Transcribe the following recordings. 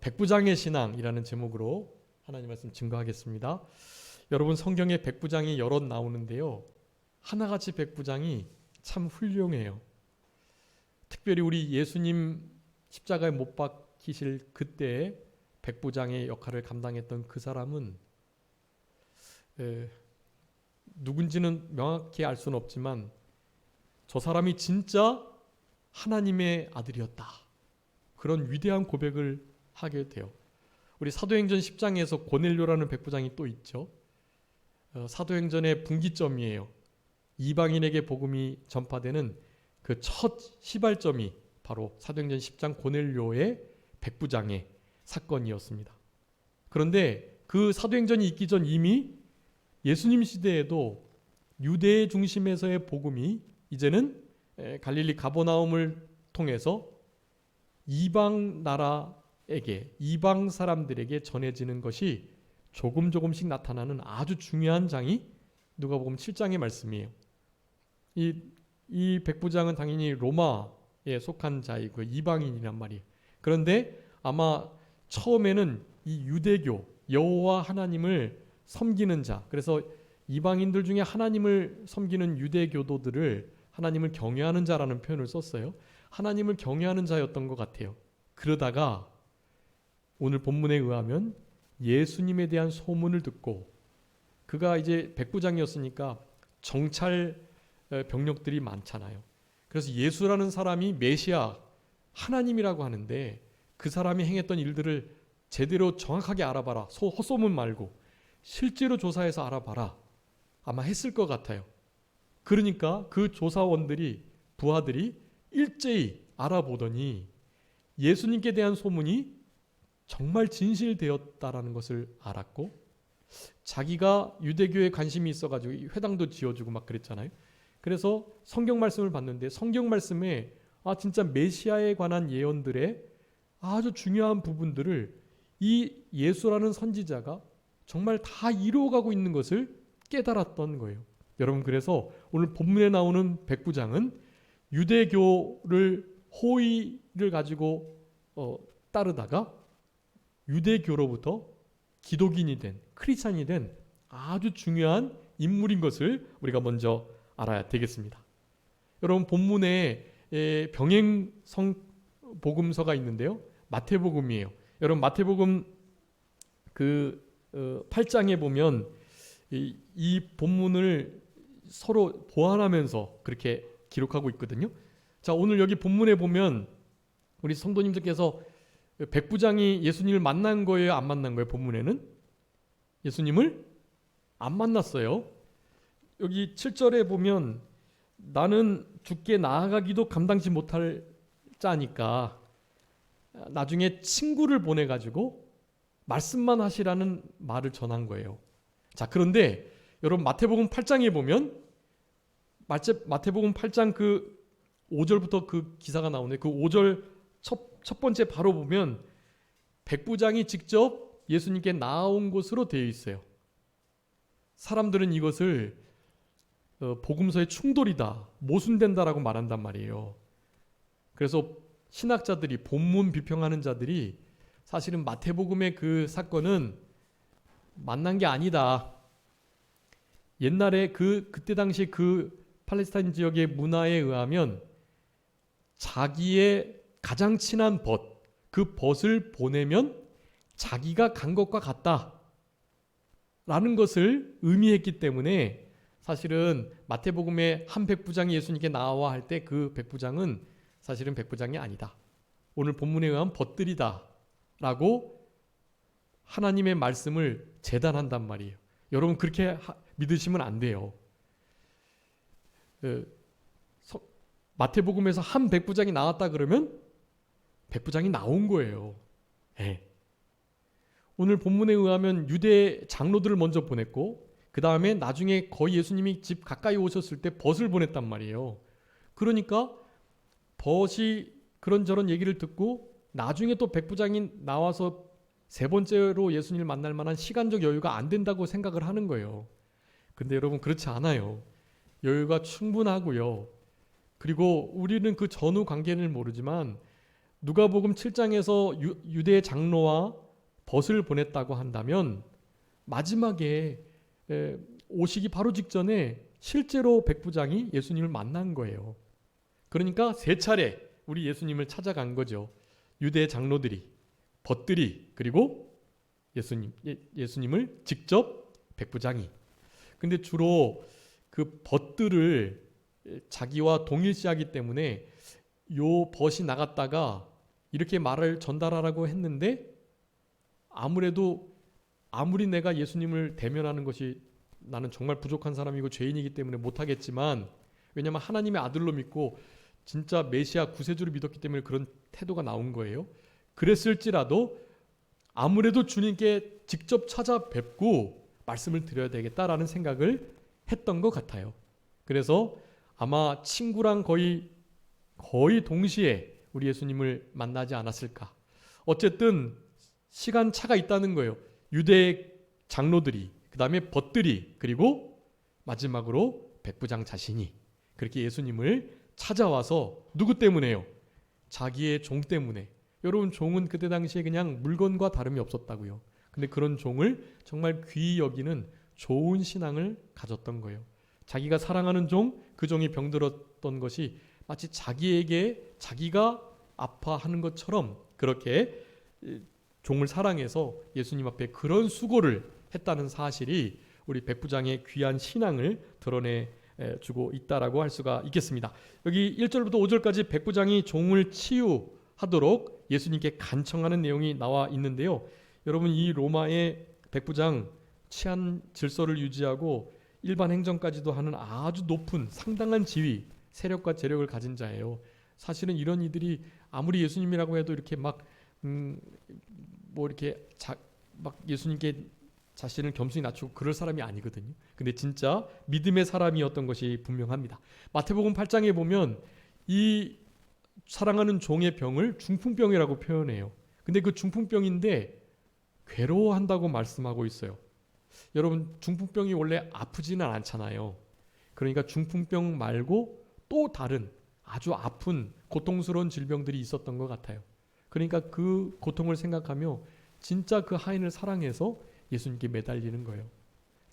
백부장의 신앙이라는 제목으로 하나님 말씀 증거하겠습니다. 여러분, 성경에 백부장이 여럿 나오는데요, 하나같이 백부장이 참 훌륭해요. 특별히 우리 예수님 십자가에 못 박히실 그때 백부장의 역할을 감당했던 그 사람은 누군지는 명확히 알 수는 없지만 저 사람이 진짜 하나님의 아들이었다, 그런 위대한 고백을 하게 돼요. 우리 사도행전 10장에서 고넬료라는 백부장이 또 있죠. 사도행전의 분기점이에요. 이방인에게 복음이 전파되는 그 첫 시발점이 바로 사도행전 10장 고넬료의 백부장의 사건이었습니다. 그런데 그 사도행전이 있기 전 이미 예수님 시대에도 유대 중심에서의 복음이 이제는 갈릴리 가버나움을 통해서 이방 나라에게, 이방 사람들에게 전해지는 것이 조금씩 나타나는 아주 중요한 장이 누가복음 7장의 말씀이에요. 이 백부장은 당연히 로마에 속한 자이고 이방인이란 말이에요. 그런데 아마 처음에는 이 유대교, 여호와 하나님을 섬기는 자, 그래서 이방인들 중에 하나님을 섬기는 유대교도들을 하나님을 경외하는 자라는 표현을 썼어요. 하나님을 경외하는 자였던 것 같아요. 그러다가 오늘 본문에 의하면 예수님에 대한 소문을 듣고, 그가 이제 백부장이었으니까 정찰 병력들이 많잖아요. 그래서 예수라는 사람이 메시아, 하나님이라고 하는데 그 사람이 행했던 일들을 제대로 정확하게 알아봐라, 헛소문 말고 실제로 조사해서 알아봐라, 아마 했을 것 같아요. 그러니까 그 조사원들이, 부하들이 일제히 알아보더니 예수님께 대한 소문이 정말 진실되었다라는 것을 알았고, 자기가 유대교에 관심이 있어가지고 회당도 지어주고 막 그랬잖아요. 그래서 성경 말씀을 봤는데 성경 말씀에 진짜 메시아에 관한 예언들의 아주 중요한 부분들을 이 예수라는 선지자가 정말 다 이루어가고 있는 것을 깨달았던 거예요. 여러분, 그래서 오늘 본문에 나오는 백부장은 유대교를, 호의를 가지고 따르다가 유대교로부터 기독인이 된, 크리스찬이 된 아주 중요한 인물인 것을 우리가 먼저 알아야 되겠습니다. 여러분, 본문에 병행 복음서가 있는데요, 마태복음이에요. 여러분, 마태복음 그 8장에 보면 이 본문을 서로 보완하면서 그렇게 기록하고 있거든요. 자, 오늘 여기 본문에 보면 우리 성도님들께서 백부장이 예수님을 만난 거예요, 안 만난 거예요? 본문에는 예수님을 안 만났어요. 여기 7절에 보면 나는 주께 나아가기도 감당치 못할 자니까 나중에 친구를 보내가지고 말씀만 하시라는 말을 전한 거예요. 자, 그런데 여러분, 마태복음 8장에 보면 마태복음 8장 그 5절부터 그 기사가 나오는데 그 5절 첫 번째 바로 보면 백부장이 직접 예수님께 나온 것으로 되어 있어요. 사람들은 이것을 복음서의 충돌이다, 모순된다라고 말한단 말이에요. 그래서 신학자들이, 본문 비평하는 자들이 사실은 마태복음의 그 사건은 만난 게 아니다. 옛날에 그때 당시 그 팔레스타인 지역의 문화에 의하면 자기의 가장 친한 그 벗을 보내면 자기가 간 것과 같다 라는 것을 의미했기 때문에 사실은 마태복음의 한 백부장이 예수님께 나와 할 때 그 백부장은 사실은 백부장이 아니다, 오늘 본문에 의한 벗들이다 라고 하나님의 말씀을 재단한단 말이에요. 여러분, 그렇게 믿으시면 안 돼요. 마태복음에서 한 백부장이 나왔다 그러면 백부장이 나온 거예요. 오늘 본문에 의하면 유대 장로들을 먼저 보냈고, 그 다음에 나중에 거의 예수님이 집 가까이 오셨을 때 벗을 보냈단 말이에요. 그러니까 벗이 그런저런 얘기를 듣고 나중에 또 백부장이 나와서 세 번째로 예수님을 만날 만한 시간적 여유가 안 된다고 생각을 하는 거예요. 근데 여러분, 그렇지 않아요. 여유가 충분하고요. 그리고 우리는 그 전후 관계를 모르지만 누가복음 7장에서 유대 장로와 벗을 보냈다고 한다면 마지막에 오시기 바로 직전에 실제로 백부장이 예수님을 만난 거예요. 그러니까 세 차례 우리 예수님을 찾아간 거죠. 유대 장로들이, 벗들이, 그리고 예수님을 직접 백부장이. 근데 주로 그 벗들을 자기와 동일시하기 때문에 요 벗이 나갔다가 이렇게 말을 전달하라고 했는데 아무리 내가 예수님을 대면하는 것이 나는 정말 부족한 사람이고 죄인이기 때문에 못하겠지만, 왜냐하면 하나님의 아들로 믿고 진짜 메시아 구세주를 믿었기 때문에 그런 태도가 나온 거예요. 그랬을지라도 아무래도 주님께 직접 찾아뵙고 말씀을 드려야 되겠다라는 생각을 했던 것 같아요. 그래서 아마 친구랑 거의 동시에 우리 예수님을 만나지 않았을까. 어쨌든 시간 차가 있다는 거예요. 유대 장로들이, 그 다음에 벗들이, 그리고 마지막으로 백부장 자신이 그렇게 예수님을 찾아와서 누구 때문에요? 자기의 종 때문에. 여러분, 종은 그때 당시에 그냥 물건과 다름이 없었다고요. 근데 그런 종을 정말 귀히 여기는 좋은 신앙을 가졌던 거예요. 자기가 사랑하는 종, 그 종이 병들었던 것이 마치 자기가 아파하는 것처럼 그렇게 종을 사랑해서 예수님 앞에 그런 수고를 했다는 사실이 우리 백부장의 귀한 신앙을 드러내주고 있다라고 할 수가 있겠습니다. 여기 1절부터 5절까지 백부장이 종을 치유하도록 예수님께 간청하는 내용이 나와 있는데요. 여러분, 이 로마의 백부장 치안 질서를 유지하고 일반 행정까지도 하는 아주 높은 상당한 지위, 세력과 재력을 가진 자예요. 사실은 이런 이들이 아무리 예수님이라고 해도 이렇게 막 예수님께 자신을 겸손히 낮추고 그럴 사람이 아니거든요. 근데 진짜 믿음의 사람이었던 것이 분명합니다. 마태복음 8장에 보면 이 사랑하는 종의 병을 중풍병이라고 표현해요. 근데 그 중풍병인데 괴로워한다고 말씀하고 있어요. 여러분, 중풍병이 원래 아프지는 않잖아요. 그러니까 중풍병 말고 또 다른 아주 아픈 고통스러운 질병들이 있었던 것 같아요. 그러니까 그 고통을 생각하며 진짜 그 하인을 사랑해서 예수님께 매달리는 거예요.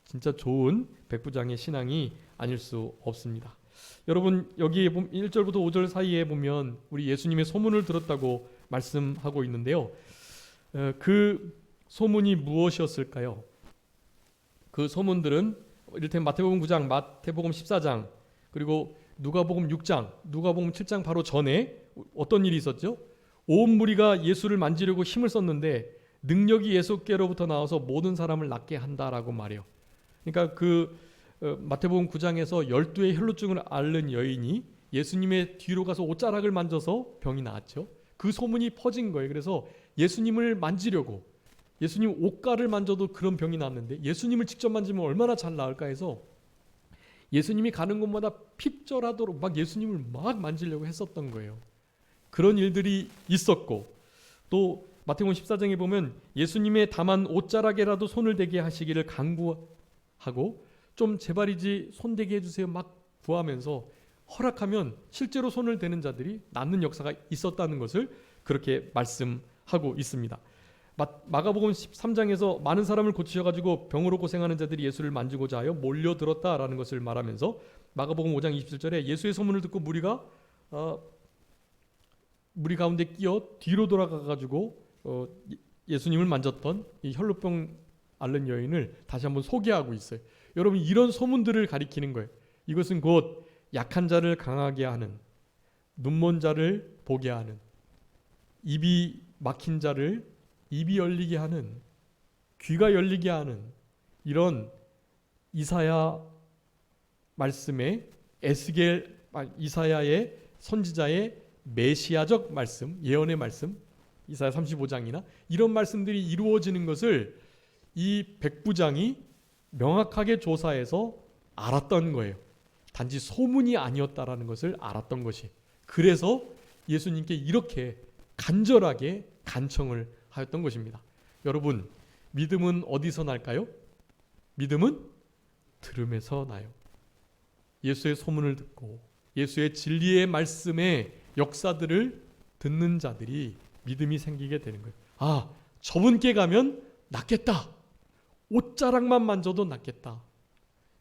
진짜 좋은 백부장의 신앙이 아닐 수 없습니다. 여러분, 여기에 1절부터 5절 사이에 보면 우리 예수님의 소문을 들었다고 말씀하고 있는데요. 그 소문이 무엇이었을까요? 그 소문들은 이를테면 마태복음 9장, 마태복음 14장, 그리고 누가복음 6장, 누가복음 7장 바로 전에 어떤 일이 있었죠? 온 무리가 예수를 만지려고 힘을 썼는데 능력이 예수께로부터 나와서 모든 사람을 낫게 한다라고 말해요. 그러니까 마태복음 9장에서 12의 혈루증을 앓는 여인이 예수님의 뒤로 가서 옷자락을 만져서 병이 나았죠. 그 소문이 퍼진 거예요. 그래서 예수님을 만지려고, 예수님 옷가를 만져도 그런 병이 났는데 예수님을 직접 만지면 얼마나 잘 나을까 해서 예수님이 가는 곳마다 핍절하도록 막 예수님을 막 만지려고 했었던 거예요. 그런 일들이 있었고, 또 마태복음 14장에 보면 예수님의 다만 옷자락에라도 손을 대게 하시기를 간구하고, 좀 제발이지 손대게 해주세요 막 구하면서 허락하면 실제로 손을 대는 자들이 낫는 역사가 있었다는 것을 그렇게 말씀하고 있습니다. 마가복음 13장에서 많은 사람을 고치셔가지고 병으로 고생하는 자들이 예수를 만지고자 하여 몰려들었다라는 것을 말하면서 마가복음 5장 27절에 예수의 소문을 듣고 무리가 무리 가운데 끼어 뒤로 돌아가가지고 예수님을 만졌던 이 혈루병 앓는 여인을 다시 한번 소개하고 있어요. 여러분, 이런 소문들을 가리키는 거예요. 이것은 곧 약한 자를 강하게 하는, 눈먼 자를 보게 하는, 입이 막힌 자를 입이 열리게 하는, 귀가 열리게 하는, 이런 이사야 말씀에 이사야의 선지자의 메시아적 말씀, 예언의 말씀, 이사야 35장이나 이런 말씀들이 이루어지는 것을 이 백부장이 명확하게 조사해서 알았던 거예요. 단지 소문이 아니었다라는 것을 알았던 것이. 그래서 예수님께 이렇게 간절하게 간청을 하였던 것입니다. 여러분, 믿음은 어디서 날까요? 믿음은 들음에서 나요. 예수의 소문을 듣고 예수의 진리의 말씀의 역사들을 듣는 자들이 믿음이 생기게 되는 거예요. 아, 저분께 가면 낫겠다. 옷자락만 만져도 낫겠다.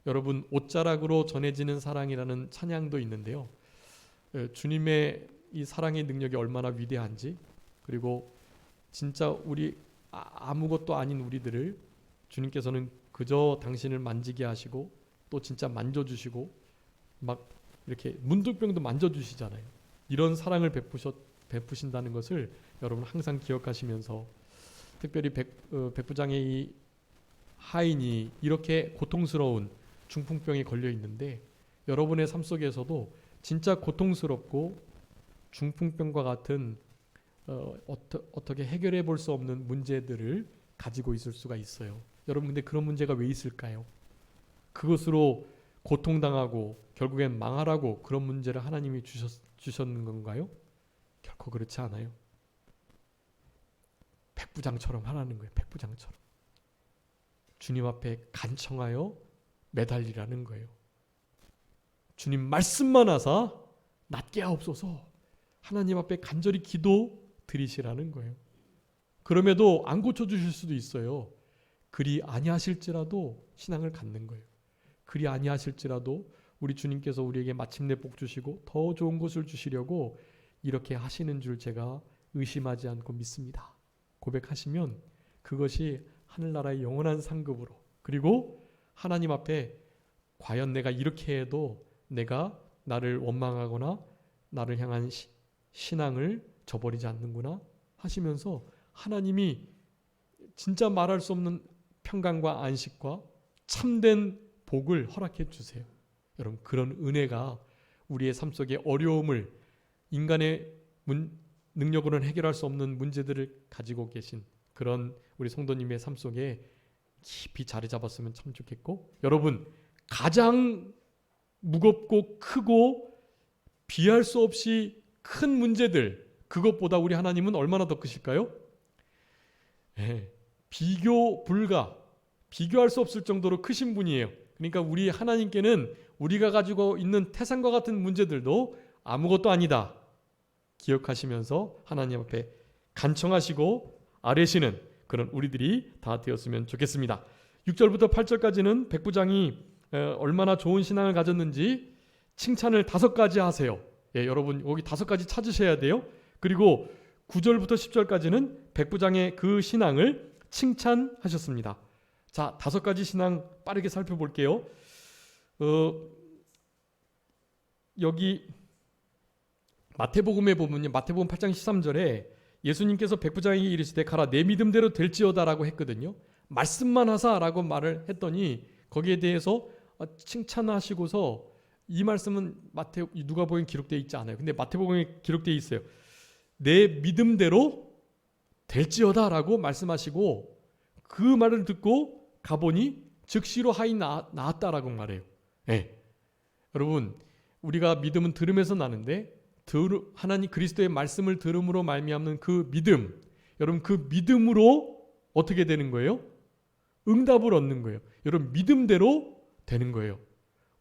여러분, 옷자락으로 전해지는 사랑이라는 찬양도 있는데요. 주님의 이 사랑의 능력이 얼마나 위대한지, 그리고 진짜 우리 아무것도 아닌 우리들을 주님께서는 그저 당신을 만지게 하시고 또 진짜 만져주시고 막 이렇게 문둥병도 만져주시잖아요. 이런 사랑을 베푸신다는 것을 여러분 항상 기억하시면서, 특별히 백부장의 이 하인이 이렇게 고통스러운 중풍병에 걸려 있는데 여러분의 삶 속에서도 진짜 고통스럽고 중풍병과 같은 어떻게 해결해 볼 수 없는 문제들을 가지고 있을 수가 있어요. 여러분, 근데 그런 문제가 왜 있을까요? 그것으로 고통당하고 결국엔 망하라고 그런 문제를 하나님이 주셨는 건가요? 결코 그렇지 않아요. 백부장처럼 하라는 거예요. 백부장처럼. 주님 앞에 간청하여 매달리라는 거예요. 주님 말씀만 하사 낫게 하옵소서. 하나님 앞에 간절히 기도 드리시라는 거예요. 그럼에도 안 고쳐주실 수도 있어요. 그리 아니하실지라도 신앙을 갖는 거예요. 그리 아니하실지라도 우리 주님께서 우리에게 마침내 복 주시고 더 좋은 것을 주시려고 이렇게 하시는 줄 제가 의심하지 않고 믿습니다. 고백하시면 그것이 하늘나라의 영원한 상급으로, 그리고 하나님 앞에 과연 내가 이렇게 해도 내가 나를 원망하거나 나를 향한 신앙을 저버리지 않는구나 하시면서 하나님이 진짜 말할 수 없는 평강과 안식과 참된 복을 허락해 주세요. 여러분, 그런 은혜가 우리의 삶 속의 어려움을, 인간의 능력으로는 해결할 수 없는 문제들을 가지고 계신 그런 우리 성도님의 삶 속에 깊이 자리 잡았으면 참 좋겠고, 여러분, 가장 무겁고 크고 비할 수 없이 큰 문제들, 그것보다 우리 하나님은 얼마나 더 크실까요? 비교 불가, 비교할 수 없을 정도로 크신 분이에요. 그러니까 우리 하나님께는 우리가 가지고 있는 태산과 같은 문제들도 아무것도 아니다 기억하시면서 하나님 앞에 간청하시고 아뢰시는 그런 우리들이 다 되었으면 좋겠습니다. 6절부터 8절까지는 백부장이 얼마나 좋은 신앙을 가졌는지 칭찬을 5가지 하세요. 여러분, 여기 5가지 찾으셔야 돼요. 그리고 9절부터 10절까지는 백부장의 그 신앙을 칭찬하셨습니다. 자, 5가지 신앙 빠르게 살펴볼게요. 여기 마태복음에 보면요, 마태복음 8장 13절에 예수님께서 백부장에게 이르시되 가라 내 믿음대로 될지어다라고 했거든요. 말씀만 하사라고 말을 했더니 거기에 대해서 칭찬하시고서, 이 말씀은 누가복음에 기록되어 있지 않아요. 근데 마태복음에 기록되어 있어요. 내 믿음대로 될지어다라고 말씀하시고, 그 말을 듣고 가보니 즉시로 하인 나았다라고 말해요. 여러분, 우리가 믿음은 들음에서 나는데 하나님 그리스도의 말씀을 들음으로 말미암는 그 믿음, 여러분, 그 믿음으로 어떻게 되는 거예요? 응답을 얻는 거예요. 여러분, 믿음대로 되는 거예요.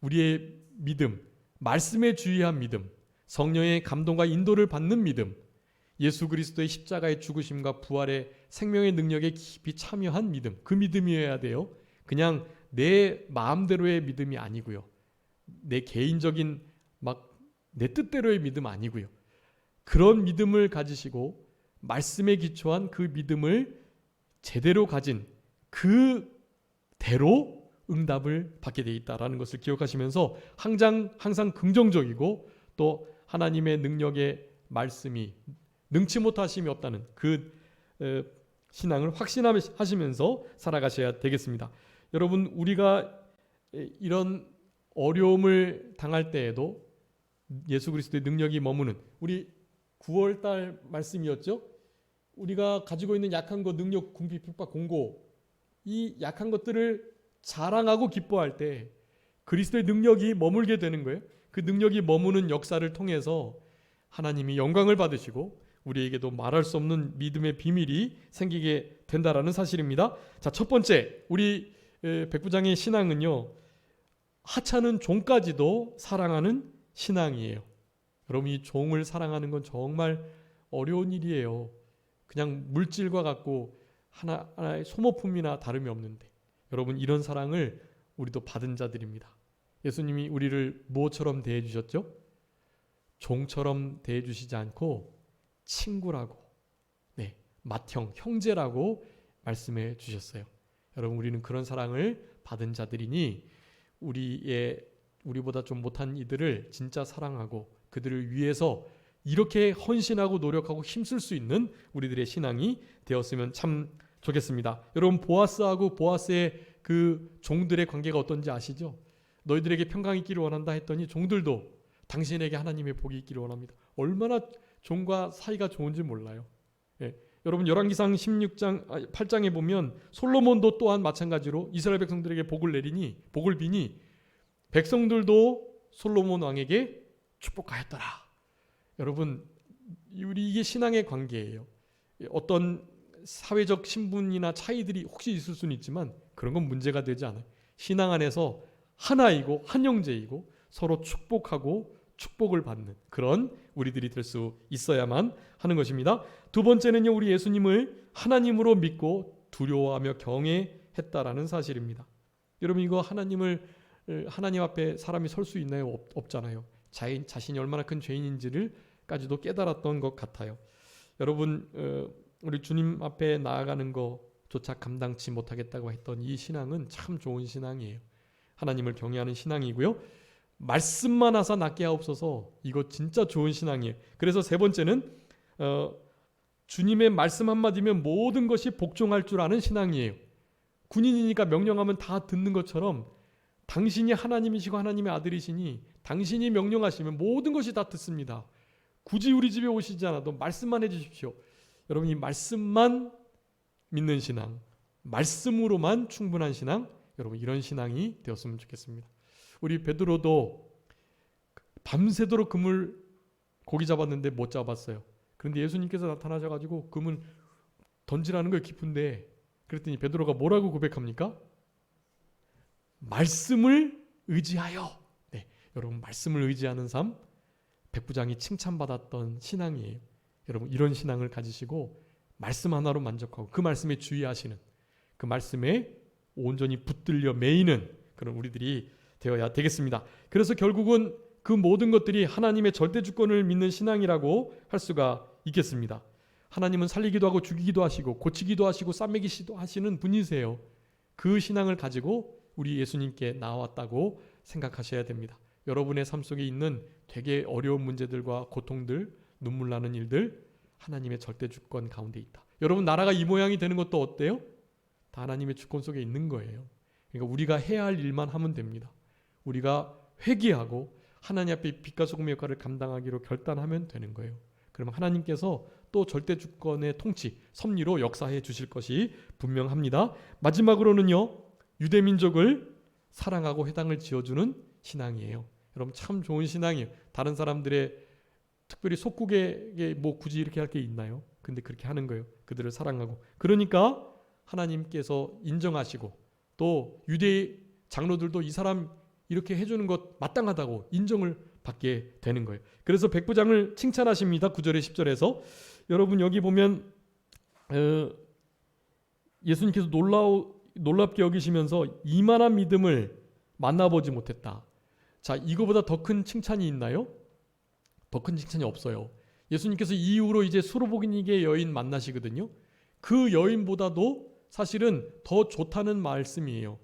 우리의 믿음, 말씀에 주의한 믿음, 성령의 감동과 인도를 받는 믿음, 예수 그리스도의 십자가의 죽으심과 부활의 생명의 능력에 깊이 참여한 믿음, 그 믿음이어야 돼요. 그냥 내 마음대로의 믿음이 아니고요. 내 개인적인 내 뜻대로의 믿음 아니고요. 그런 믿음을 가지시고 말씀에 기초한 그 믿음을 제대로 가진 그대로 응답을 받게 돼 있다라는 것을 기억하시면서 항상 긍정적이고 또 하나님의 능력의 말씀이 능치 못하심이 없다는 그 신앙을 확신하시면서 살아가셔야 되겠습니다. 여러분, 우리가 이런 어려움을 당할 때에도 예수 그리스도의 능력이 머무는, 우리 9월달 말씀이었죠. 우리가 가지고 있는 약한 것, 능력, 궁핍, 핍박, 공고, 이 약한 것들을 자랑하고 기뻐할 때 그리스도의 능력이 머물게 되는 거예요. 그 능력이 머무는 역사를 통해서 하나님이 영광을 받으시고 우리에게도 말할 수 없는 믿음의 비밀이 생기게 된다라는 사실입니다. 자, 첫 번째, 우리 백부장의 신앙은요, 하찮은 종까지도 사랑하는 신앙이에요. 여러분, 이 종을 사랑하는 건 정말 어려운 일이에요. 그냥 물질과 같고 하나의 소모품이나 다름이 없는데, 여러분 이런 사랑을 우리도 받은 자들입니다. 예수님이 우리를 무엇처럼 대해 주셨죠? 종처럼 대해 주시지 않고 친구라고, 맏형, 형제라고 말씀해 주셨어요. 여러분 우리는 그런 사랑을 받은 자들이니 우리보다 좀 못한 이들을 진짜 사랑하고 그들을 위해서 이렇게 헌신하고 노력하고 힘쓸 수 있는 우리들의 신앙이 되었으면 참 좋겠습니다. 여러분 보아스하고 보아스의 그 종들의 관계가 어떤지 아시죠? 너희들에게 평강 있기를 원한다 했더니 종들도 당신에게 하나님의 복이 있기를 원합니다. 얼마나 종과 사이가 좋은지 몰라요. 여러분 열왕기상 8장에 보면 솔로몬도 또한 마찬가지로 이스라엘 백성들에게 복을 비니 백성들도 솔로몬 왕에게 축복하였더라. 여러분 이게 신앙의 관계예요. 어떤 사회적 신분이나 차이들이 혹시 있을 수는 있지만 그런 건 문제가 되지 않아요. 신앙 안에서 하나이고 한 형제이고 서로 축복하고 축복을 받는 그런 우리들이 될 수 있어야만 하는 것입니다. 두 번째는요, 우리 예수님을 하나님으로 믿고 두려워하며 경외했다라는 사실입니다. 여러분 이거 하나님 앞에 사람이 설 수 있나요? 없잖아요. 자신이 얼마나 큰 죄인인지를까지도 깨달았던 것 같아요. 여러분 우리 주님 앞에 나아가는 것조차 감당치 못하겠다고 했던 이 신앙은 참 좋은 신앙이에요. 하나님을 경외하는 신앙이고요. 말씀만 하사 낫게 하옵소서, 이거 진짜 좋은 신앙이에요. 그래서 세 번째는 주님의 말씀 한마디면 모든 것이 복종할 줄 아는 신앙이에요. 군인이니까 명령하면 다 듣는 것처럼 당신이 하나님이시고 하나님의 아들이시니 당신이 명령하시면 모든 것이 다 듣습니다. 굳이 우리 집에 오시지 않아도 말씀만 해주십시오. 여러분 이 말씀만 믿는 신앙, 말씀으로만 충분한 신앙, 여러분 이런 신앙이 되었으면 좋겠습니다. 우리 베드로도 밤새도록 그물 고기 잡았는데 못 잡았어요. 그런데 예수님께서 나타나셔가지고 그물 던지라는 거예요, 깊은데. 그랬더니 베드로가 뭐라고 고백합니까? 말씀을 의지하여. 여러분 말씀을 의지하는 삶, 백부장이 칭찬받았던 신앙이에요. 여러분 이런 신앙을 가지시고 말씀 하나로 만족하고 그 말씀에 주의하시는, 그 말씀에 온전히 붙들려 매이는 그런 우리들이 되어야 되겠습니다. 그래서 결국은 그 모든 것들이 하나님의 절대 주권을 믿는 신앙이라고 할 수가 있겠습니다. 하나님은 살리기도 하고 죽이기도 하시고 고치기도 하시고 싸매기시도 하시는 분이세요. 그 신앙을 가지고 우리 예수님께 나왔다고 생각하셔야 됩니다. 여러분의 삶 속에 있는 되게 어려운 문제들과 고통들, 눈물 나는 일들, 하나님의 절대 주권 가운데 있다. 여러분 나라가 이 모양이 되는 것도 어때요? 다 하나님의 주권 속에 있는 거예요. 그러니까 우리가 해야 할 일만 하면 됩니다. 우리가 회개하고 하나님 앞에 빛과 소금의 역할을 감당하기로 결단하면 되는 거예요. 그러면 하나님께서 또 절대 주권의 통치, 섭리로 역사해 주실 것이 분명합니다. 마지막으로는요, 유대민족을 사랑하고 회당을 지어주는 신앙이에요. 여러분 참 좋은 신앙이에요. 다른 사람들의 특별히 속국에게 뭐 굳이 이렇게 할 게 있나요? 근데 그렇게 하는 거예요. 그들을 사랑하고. 그러니까 하나님께서 인정하시고 또 유대 장로들도 이 사람 이렇게 해주는 것 마땅하다고 인정을 받게 되는 거예요. 그래서 백부장을 칭찬하십니다. 9절에 10절에서. 여러분 여기 보면 예수님께서 놀랍게 여기시면서 이만한 믿음을 만나보지 못했다. 자, 이거보다 더 큰 칭찬이 있나요? 더 큰 칭찬이 없어요. 예수님께서 이후로 이제 수로보니게 여인 만나시거든요. 그 여인보다도 사실은 더 좋다는 말씀이에요.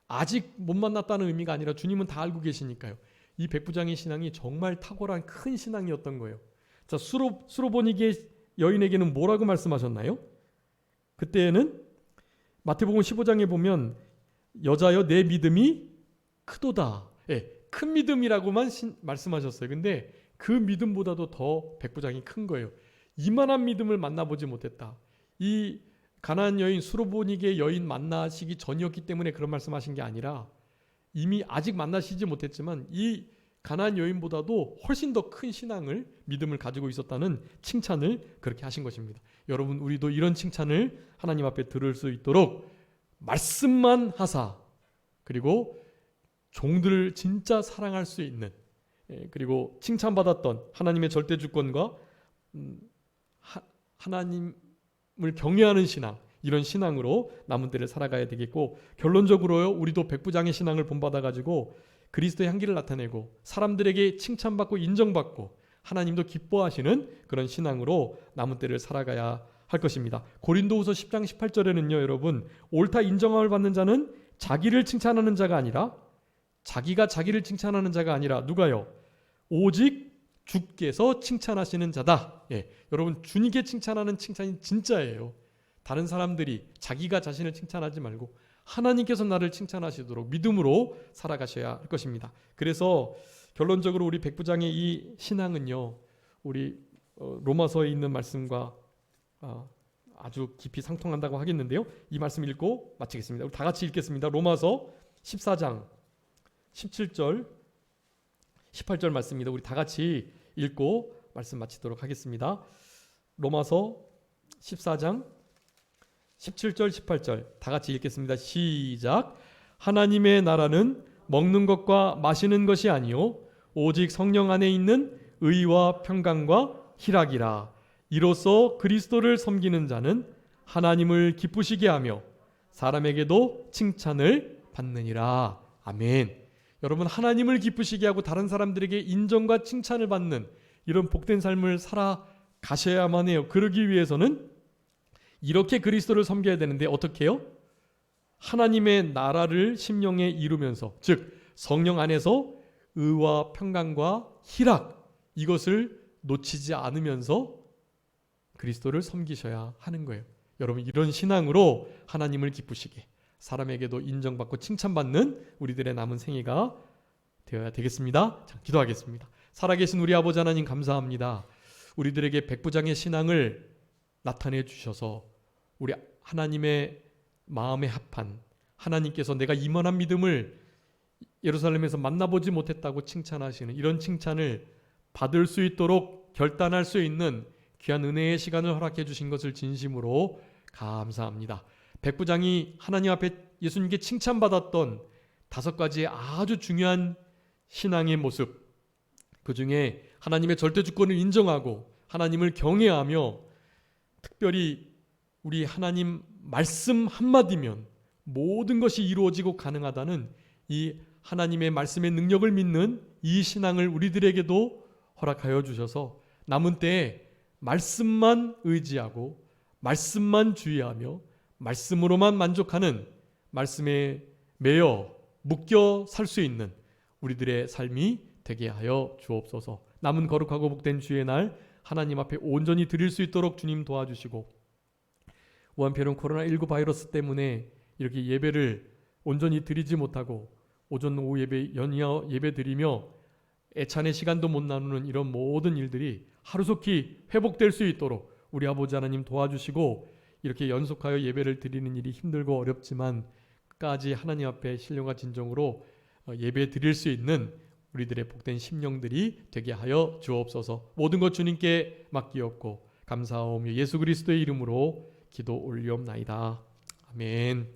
아직 못 만났다는 의미가 아니라 주님은 다 알고 계시니까요. 이 백부장의 신앙이 정말 탁월한 큰 신앙이었던 거예요. 자, 수로보니게 여인에게는 뭐라고 말씀하셨나요? 그때는 마태복음 15장에 보면 여자여 내 믿음이 크도다. 큰 믿음이라고만 말씀하셨어요. 근데 그 믿음보다도 더 백부장이 큰 거예요. 이만한 믿음을 만나보지 못했다. 이 가나안 여인 수로보니게 여인 만나시기 전이었기 때문에 그런 말씀하신 게 아니라 이미 아직 만나시지 못했지만 이 가나안 여인보다도 훨씬 더 큰 신앙을, 믿음을 가지고 있었다는 칭찬을 그렇게 하신 것입니다. 여러분 우리도 이런 칭찬을 하나님 앞에 들을 수 있도록 말씀만 하사, 그리고 종들을 진짜 사랑할 수 있는, 그리고 칭찬받았던 하나님의 절대 주권과 하나님을 경외하는 신앙, 이런 신앙으로 남은 때를 살아가야 되겠고, 결론적으로요, 우리도 백부장의 신앙을 본받아 가지고 그리스도의 향기를 나타내고 사람들에게 칭찬받고 인정받고 하나님도 기뻐하시는 그런 신앙으로 남은 때를 살아가야 할 것입니다. 고린도후서 10장 18절에는요, 여러분, 옳다 인정함을 받는 자는 자기를 칭찬하는 자가 아니라, 자기가 자기를 칭찬하는 자가 아니라 누가요? 오직 주께서 칭찬하시는 자다. 예, 여러분, 주님께 칭찬하는 칭찬이 진짜예요. 다른 사람들이 자기가 자신을 칭찬하지 말고 하나님께서 나를 칭찬하시도록 믿음으로 살아가셔야 할 것입니다. 그래서 결론적으로 우리 백부장의 이 신앙은요, 우리 로마서에 있는 말씀과 아주 깊이 상통한다고 하겠는데요, 이 말씀 읽고 마치겠습니다. 우리 다 같이 읽겠습니다. 로마서 14장 17절 18절 말씀입니다. 우리 다 같이 읽고 말씀 마치도록 하겠습니다. 로마서 14장 17절 18절 다 같이 읽겠습니다. 시작. 하나님의 나라는 먹는 것과 마시는 것이 아니요 오직 성령 안에 있는 의와 평강과 희락이라. 이로써 그리스도를 섬기는 자는 하나님을 기쁘시게 하며 사람에게도 칭찬을 받느니라. 아멘. 여러분, 하나님을 기쁘시게 하고 다른 사람들에게 인정과 칭찬을 받는 이런 복된 삶을 살아가셔야만 해요. 그러기 위해서는 이렇게 그리스도를 섬겨야 되는데 어떻게 해요? 하나님의 나라를 심령에 이루면서, 즉 성령 안에서 의와 평강과 희락, 이것을 놓치지 않으면서 그리스도를 섬기셔야 하는 거예요. 여러분, 이런 신앙으로 하나님을 기쁘시게, 사람에게도 인정받고 칭찬받는 우리들의 남은 생애가 되어야 되겠습니다. 자, 기도하겠습니다. 살아계신 우리 아버지 하나님, 감사합니다. 우리들에게 백부장의 신앙을 나타내 주셔서 우리 하나님의 마음에 합한, 하나님께서 내가 이만한 믿음을 예루살렘에서 만나보지 못했다고 칭찬하시는 이런 칭찬을 받을 수 있도록 결단할 수 있는 귀한 은혜의 시간을 허락해 주신 것을 진심으로 감사합니다. 백부장이 하나님 앞에 예수님께 칭찬받았던 5가지의 아주 중요한 신앙의 모습, 그 중에 하나님의 절대 주권을 인정하고 하나님을 경외하며, 특별히 우리 하나님 말씀 한마디면 모든 것이 이루어지고 가능하다는 이 하나님의 말씀의 능력을 믿는 이 신앙을 우리들에게도 허락하여 주셔서 남은 때에 말씀만 의지하고 말씀만 주의하며 말씀으로만 만족하는, 말씀에 매여 묶여 살 수 있는 우리들의 삶이 되게 하여 주옵소서. 남은 거룩하고 복된 주의 날 하나님 앞에 온전히 드릴 수 있도록 주님 도와주시고, 우한편은 코로나19 바이러스 때문에 이렇게 예배를 온전히 드리지 못하고 오전 오후 예배 연이어 예배 드리며 애찬의 시간도 못 나누는 이런 모든 일들이 하루속히 회복될 수 있도록 우리 아버지 하나님 도와주시고, 이렇게 연속하여 예배를 드리는 일이 힘들고 어렵지만 끝까지 하나님 앞에 신령과 진정으로 예배 드릴 수 있는 우리들의 복된 심령들이 되게 하여 주옵소서. 모든 것 주님께 맡기옵고 감사하오며 예수 그리스도의 이름으로 기도 올리옵나이다. 아멘.